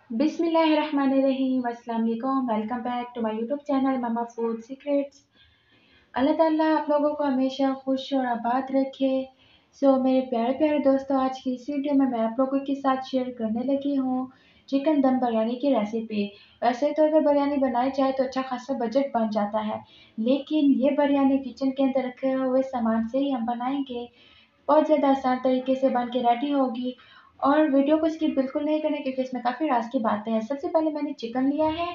बिस्मिल्लाहिर्रहमानिर्रहीम, अस्सलाम वालेकुम। Welcome back to my YouTube channel mama food secrets. Allah ताला आप लोगों को हमेशा खुश और आबाद रखे। मेरे प्यारे प्यारे दोस्तों, आज की इस वीडियो में मैं आप लोगों के साथ शेयर करने लगी हूँ चिकन दम बिरयानी की रेसिपी। वैसे तो अगर बिरयानी बनाई जाए तो अच्छा खासा बजट बन जाता है, लेकिन ये बिरयानी किचन के अंदर रखे हुए सामान से ही हम बनाएंगे। बहुत ज़्यादा आसान तरीके से बन के रेडी होगी और वीडियो को स्किप बिल्कुल नहीं करना, क्योंकि इसमें काफ़ी राज की बातें हैं। सबसे पहले मैंने चिकन लिया है।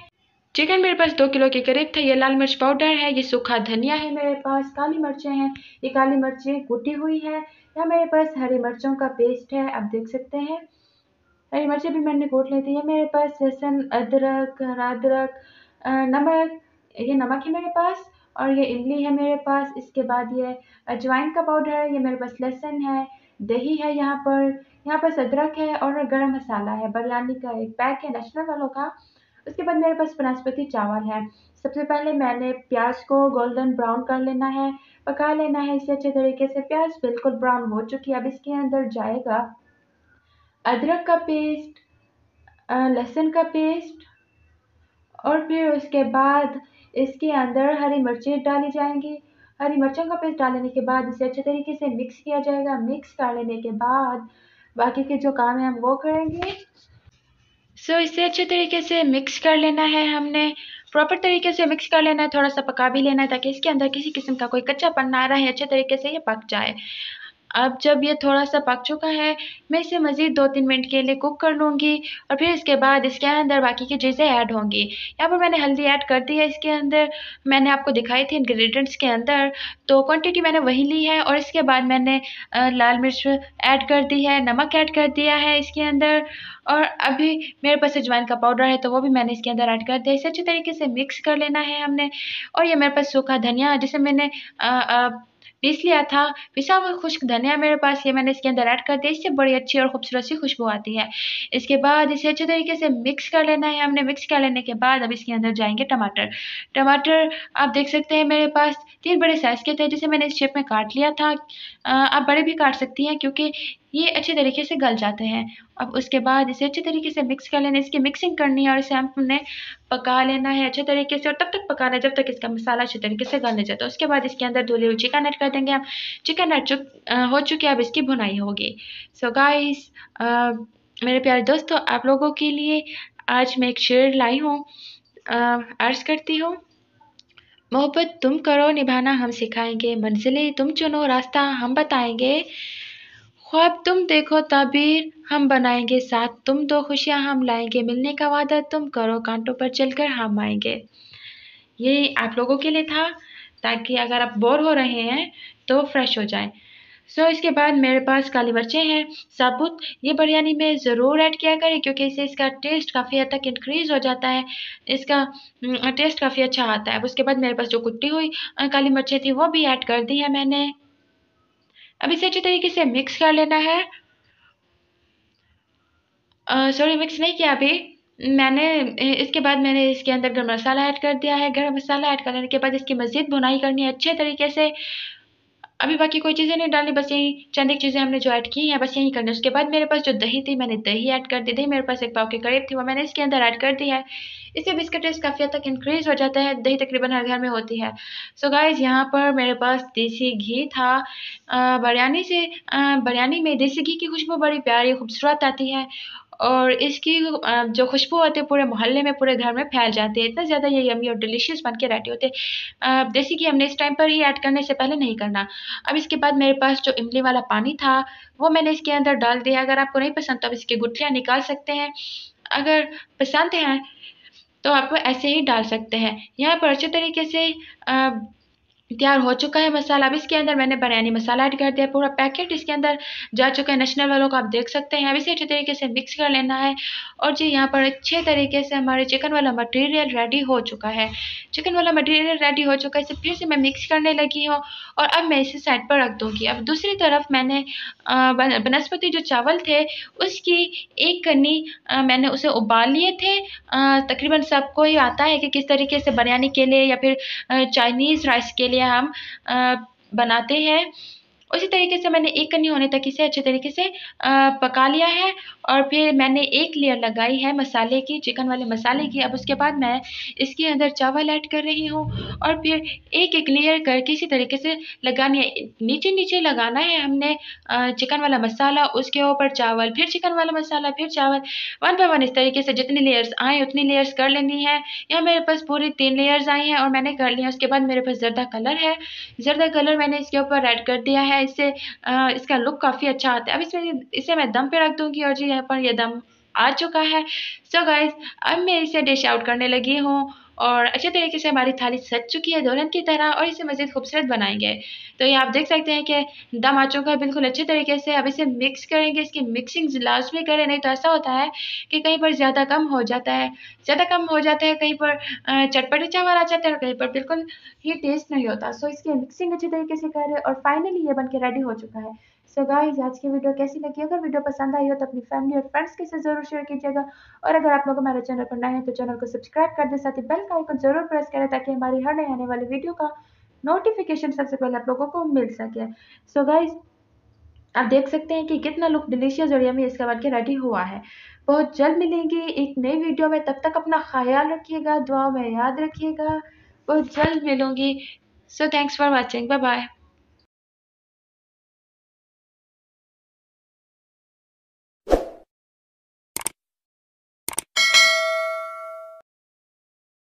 चिकन मेरे पास 2 किलो के करीब था। ये लाल मिर्च पाउडर है, ये सूखा धनिया है मेरे पास, काली मिर्चें हैं, ये काली मिर्चें कुटी हुई हैं। यहाँ मेरे पास हरी मिर्चों का पेस्ट है, आप देख सकते हैं। हरी मिर्चें भी मैंने कूट ली थी। ये मेरे पास लहसुन, अदरक, हरा अदरक, नमक, ये नमक है मेरे पास, और ये इमली है मेरे पास। इसके बाद ये अजवाइन का पाउडर है, ये मेरे पास लहसुन है, दही है यहाँ पर अदरक है, और गरम मसाला है। बिरयानी का एक पैक है नेशनल वालों का। उसके बाद मेरे पास बासमती चावल है। सबसे पहले मैंने प्याज को गोल्डन ब्राउन कर लेना है, पका लेना है इसे अच्छे तरीके से। प्याज बिल्कुल ब्राउन हो चुकी है। अब इसके अंदर जाएगा अदरक का पेस्ट, लहसुन का पेस्ट, और फिर उसके बाद इसके अंदर हरी मिर्चें डाली जाएंगी। हरी मिर्चों का पेस्ट डालने के बाद इसे अच्छे तरीके से मिक्स किया जाएगा। मिक्स कर लेने के बाद बाकी के जो काम है हम वो करेंगे। इसे अच्छे तरीके से मिक्स कर लेना है। हमने प्रॉपर तरीके से मिक्स कर लेना है, थोड़ा सा पका भी लेना है ताकि इसके अंदर किसी किस्म का कोई कच्चापन ना रहे, अच्छे तरीके से ये पक जाए। अब जब ये थोड़ा सा पक चुका है, मैं इसे मज़ीद 2-3 मिनट के लिए कुक कर लूँगी, और फिर इसके बाद इसके अंदर बाकी की चीज़ें ऐड होंगी। यहाँ पर मैंने हल्दी ऐड कर दी है इसके अंदर, मैंने आपको दिखाई थी इंग्रेडिएंट्स के अंदर, तो क्वांटिटी मैंने वही ली है। और इसके बाद मैंने लाल मिर्च ऐड कर दी है, नमक ऐड कर दिया है इसके अंदर, और अभी मेरे पास अजवाइन का पाउडर है तो वो भी मैंने इसके अंदर ऐड कर दिया। इसे अच्छे तरीके से मिक्स कर लेना है हमने। और ये मेरे पास सूखा धनिया, जिसे मैंने पीस लिया था, पिसा हुआ खुश्क धनिया मेरे पास, ये मैंने इसके अंदर ऐड कर दिया। इससे बड़ी अच्छी और खूबसूरत सी खुशबू आती है। इसके बाद इसे अच्छे तरीके से मिक्स कर लेना है हमने। मिक्स कर लेने के बाद अब इसके अंदर जाएंगे टमाटर। टमाटर आप देख सकते हैं मेरे पास 3 बड़े साइज़ के थे, जिसे मैंने इस शेप में काट लिया था। आप बड़े भी काट सकती हैं, क्योंकि ये अच्छे तरीके से गल जाते हैं। अब उसके बाद इसे अच्छे तरीके से मिक्स कर लेना है, इसकी मिक्सिंग करनी है, और इसे हमने पका लेना है अच्छे तरीके से, और तब तक पकाना है जब तक इसका मसाला अच्छे तरीके से गल नहीं जाता। उसके बाद इसके अंदर धुली हुई चिकन ऐड कर देंगे हम। चिकन हो चुकी है, अब इसकी भुनाई होगी। गाइस, मेरे प्यारे दोस्तों, आप लोगों के लिए आज मैं एक शेर लाई हूँ। अर्ज करती हूँ, मोहब्बत तुम करो, निभाना हम सिखाएंगे, मंजिलें तुम चुनो, रास्ता हम बताएंगे, ख्वाब तुम देखो, ताबीर हम बनाएंगे, साथ तुम दो, खुशियां हम लाएंगे, मिलने का वादा तुम करो, कांटों पर चलकर हम आएंगे। ये आप लोगों के लिए था, ताकि अगर आप बोर हो रहे हैं तो फ्रेश हो जाएं। इसके बाद मेरे पास काली मिर्चें हैं साबुत, ये बिरयानी में ज़रूर ऐड किया करें, क्योंकि इससे इसका टेस्ट काफ़ी हद तक इंक्रीज़ हो जाता है, इसका टेस्ट काफ़ी अच्छा आता है। अब उसके बाद मेरे पास जो कुटी हुई काली मिर्चें थी वो भी ऐड कर दी है मैंने। अब इसे अच्छे तरीके से मिक्स कर लेना है। सॉरी, मिक्स नहीं किया अभी मैंने। इसके बाद मैंने इसके अंदर गरम मसाला ऐड कर दिया है। गरम मसाला ऐड करने के बाद इसकी मज़ीद भुनाई करनी है अच्छे तरीके से। अभी बाकी कोई चीज़ें नहीं डालनी, बस यही चंद एक चीज़ें हमने जो ऐड की हैं, बस यही करना है। उसके बाद मेरे पास जो दही थी, मैंने दही ऐड कर दी। दही मेरे पास 1 पाव के करीब थी, वो मैंने इसके अंदर ऐड कर दी है। इससे भी इसका टेस्ट काफ़ी हद तक इंक्रीज़ हो जाता है। दही तकरीबन हर घर में होती है। गाइज़, यहाँ पर मेरे पास देसी घी था। बिरयानी में देसी घी की खुशबू बड़ी प्यारी खूबसूरत आती है, और इसकी जो खुशबू होती है पूरे मोहल्ले में, पूरे घर में फैल जाती है। इतना ज़्यादा ये यम्मी और डिलीशियस बन के रेडी होते हैं। देसी घी हमने इस टाइम पर ही ऐड करने से पहले नहीं करना। अब इसके बाद मेरे पास जो इमली वाला पानी था वो मैंने इसके अंदर डाल दिया। अगर आपको नहीं पसंद तो आप इसकी गुठलियाँ निकाल सकते हैं, अगर पसंद है तो आप ऐसे ही डाल सकते हैं। यहाँ पर अच्छे तरीके से तैयार हो चुका है मसाला। अब इसके अंदर मैंने बिरयानी मसाला ऐड कर दिया, पूरा पैकेट इसके अंदर जा चुका है नेशनल वालों का, आप देख सकते हैं। अब इसे अच्छे तरीके से मिक्स कर लेना है। और जी, यहाँ पर अच्छे तरीके से हमारे चिकन वाला मटेरियल रेडी हो चुका है। चिकन वाला मटेरियल रेडी हो चुका है, इसे फिर से मैं मिक्स करने लगी हूँ, और अब मैं इसे साइड पर रख दूँगी। अब दूसरी तरफ मैंने बनस्पति जो चावल थे उसकी 1 कन्नी मैंने उसे उबाल लिए थे। तकरीबन सबको ही आता है कि किस तरीके से बिरयानी के लिए या फिर चाइनीज़ राइस के लिए हम बनाते हैं। उसी तरीके से मैंने 1 कन्नी होने तक इसे अच्छे तरीके से पका लिया है, और फिर मैंने एक लेयर लगाई है मसाले की, चिकन वाले मसाले की। अब उसके बाद मैं इसके अंदर चावल ऐड कर रही हूँ और फिर एक एक लेयर करके इसी तरीके से लगानी है। नीचे नीचे लगाना है हमने चिकन वाला मसाला, उसके ऊपर चावल, फिर चिकन वाला मसाला, फिर चावल, वन बाय वन इस तरीके से जितनी लेयर्स आए उतनी लेयर्स कर लेनी है। यहाँ मेरे पास पूरी 3 लेयर्स आई हैं और मैंने कर लिया। उसके बाद मेरे पास जर्दा कलर है, जर्दा कलर मैंने इसके ऊपर ऐड कर दिया है। इससे इसका लुक काफ़ी अच्छा आता है। अब इसमें इसे मैं दम पे रख दूँगी और जी यहाँ पर ये दम आ चुका है। सो गाइस, अब मैं इसे डिश आउट करने लगी हूँ और अच्छे तरीके से हमारी थाली सज चुकी है दुल्हन की तरह, और इसे मज़ीद खूबसूरत बनाएंगे। तो ये आप देख सकते हैं कि दम आ चुका है बिल्कुल अच्छे तरीके से। अब इसे मिक्स करेंगे, इसकी मिक्सिंग लाजमी करें, नहीं तो ऐसा होता है कि कहीं पर ज़्यादा कम हो जाता है, कहीं पर चटपटे चावल आ जाते हैं और कहीं पर बिल्कुल ये टेस्ट नहीं होता। सो इसकी मिक्सिंग अच्छे तरीके से करें और फाइनली ये बन के रेडी हो चुका है। सो गाइस, आज की वीडियो कैसी लगी? अगर वीडियो पसंद आई हो तो अपनी फैमिली और फ्रेंड्स के साथ ज़रूर शेयर कीजिएगा, और अगर आप लोग हमारे चैनल पर नए हैं तो चैनल को सब्सक्राइब कर दें, साथ ही बेल का आइकन ज़रूर प्रेस करें ताकि हमारी हर नई आने वाली वीडियो का नोटिफिकेशन सबसे पहले आप लोगों को मिल सके। सो गाइस, आप देख सकते हैं कि कितना लुक डिलीशियस और यम्मी इसका बन के रेडी हुआ है। बहुत जल्द मिलेंगे एक नई वीडियो में, तब तक अपना ख्याल रखिएगा, दुआ में याद रखिएगा। बहुत जल्द मिलूंगी। So thanks for watching, bye bye.